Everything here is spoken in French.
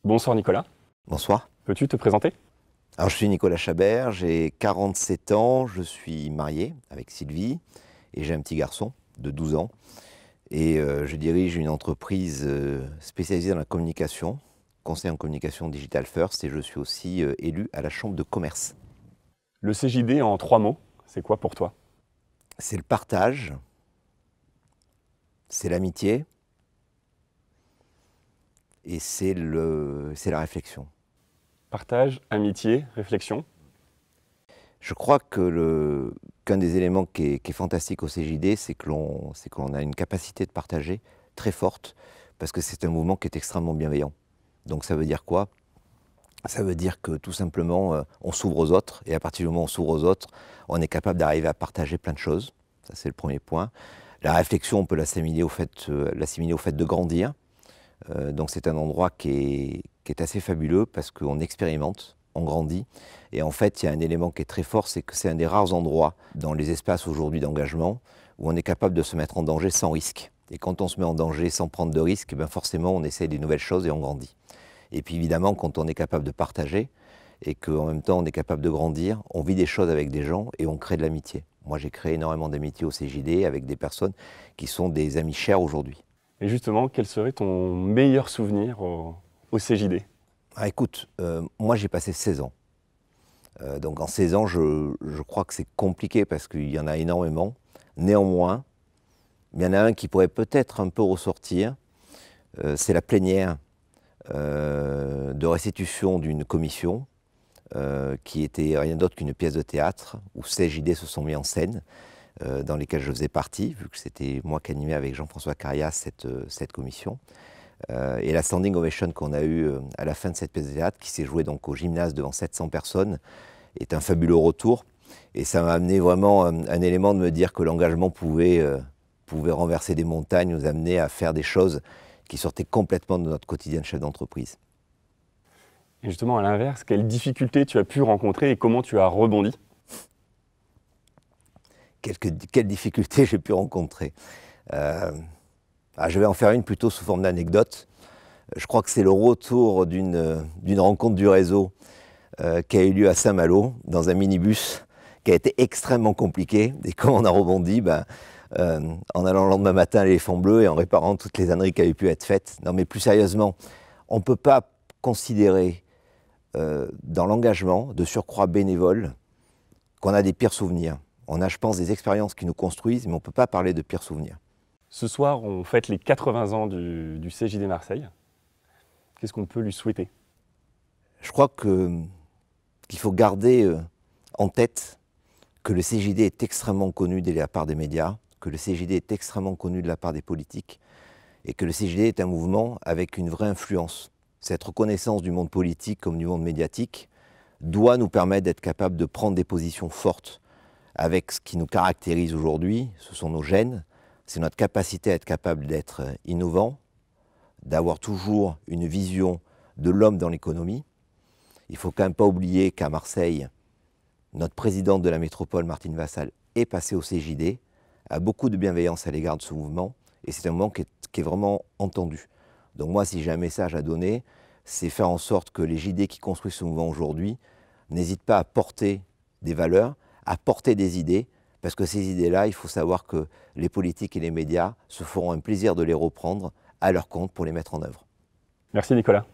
Bonsoir Nicolas. Bonsoir. Peux-tu te présenter? Alors je suis Nicolas Chabert, j'ai 47 ans, je suis marié avec Sylvie et j'ai un petit garçon de 12 ans. Et je dirige une entreprise spécialisée dans la communication, conseil en communication Digital First, et je suis aussi élu à la Chambre de commerce. Le CJD en 3 mots, c'est quoi pour toi? C'est le partage, c'est l'amitié et c'est la réflexion. Partage, amitié, réflexion. Je crois que qu'un des éléments qui est fantastique au CJD, c'est que l'on a une capacité de partager très forte, parce que c'est un mouvement qui est extrêmement bienveillant. Donc ça veut dire quoi? Ça veut dire que tout simplement, on s'ouvre aux autres, et à partir du moment où on s'ouvre aux autres, on est capable d'arriver à partager plein de choses. Ça, c'est le premier point. La réflexion, on peut l'assimiler au fait de grandir. Donc c'est un endroit qui est assez fabuleux, parce qu'on expérimente, on grandit. Et en fait, il y a un élément qui est très fort, c'est que c'est un des rares endroits dans les espaces aujourd'hui d'engagement où on est capable de se mettre en danger sans risque. Et quand on se met en danger sans prendre de risque, ben forcément, on essaie des nouvelles choses et on grandit. Et puis évidemment, quand on est capable de partager et qu'en même temps on est capable de grandir, on vit des choses avec des gens et on crée de l'amitié. Moi, j'ai créé énormément d'amitié au CJD avec des personnes qui sont des amis chers aujourd'hui. Et justement, quel serait ton meilleur souvenir au CJD? Ah, écoute, moi j'ai passé 16 ans. Donc en 16 ans, je crois que c'est compliqué parce qu'il y en a énormément. Néanmoins, il y en a un qui pourrait peut-être un peu ressortir, c'est la plénière de restitution d'une commission qui était rien d'autre qu'une pièce de théâtre où 16 JD se sont mis en scène, dans lesquels je faisais partie, vu que c'était moi qui animais avec Jean-François Carias cette commission. Et la standing ovation qu'on a eue à la fin de cette pièce de théâtre, qui s'est jouée donc au gymnase devant 700 personnes, est un fabuleux retour. Et ça m'a amené vraiment un élément de me dire que l'engagement pouvait renverser des montagnes, nous amener à faire des choses qui sortaient complètement de notre quotidien de chef d'entreprise. Et justement, à l'inverse, quelles difficultés tu as pu rencontrer et comment tu as rebondi? Quelles difficultés j'ai pu rencontrer. Je vais en faire une plutôt sous forme d'anecdote. Je crois que c'est le retour d'une rencontre du réseau qui a eu lieu à Saint-Malo, dans un minibus, qui a été extrêmement compliqué. Et comment on a rebondi, en allant le lendemain matin à l'éléphant bleu et en réparant toutes les âneries qui avaient pu être faites. Non mais plus sérieusement, on ne peut pas considérer dans l'engagement, de surcroît bénévole, qu'on a des pires souvenirs. On a, je pense, des expériences qui nous construisent, mais on ne peut pas parler de pires souvenirs. Ce soir, on fête les 80 ans du CJD Marseille. Qu'est-ce qu'on peut lui souhaiter? Je crois qu'il faut garder en tête que le CJD est extrêmement connu de la part des médias, que le CJD est extrêmement connu de la part des politiques, et que le CJD est un mouvement avec une vraie influence. Cette reconnaissance du monde politique comme du monde médiatique doit nous permettre d'être capables de prendre des positions fortes avec ce qui nous caractérise aujourd'hui, ce sont nos gènes, c'est notre capacité à être capable d'être innovant, d'avoir toujours une vision de l'homme dans l'économie. Il ne faut quand même pas oublier qu'à Marseille, notre présidente de la métropole, Martine Vassal, est passée au CJD, a beaucoup de bienveillance à l'égard de ce mouvement, et c'est un mouvement qui est vraiment entendu. Donc moi, si j'ai un message à donner, c'est faire en sorte que les JD qui construisent ce mouvement aujourd'hui n'hésitent pas à porter des valeurs, à porter des idées, parce que ces idées-là, il faut savoir que les politiques et les médias se feront un plaisir de les reprendre à leur compte pour les mettre en œuvre. Merci Nicolas.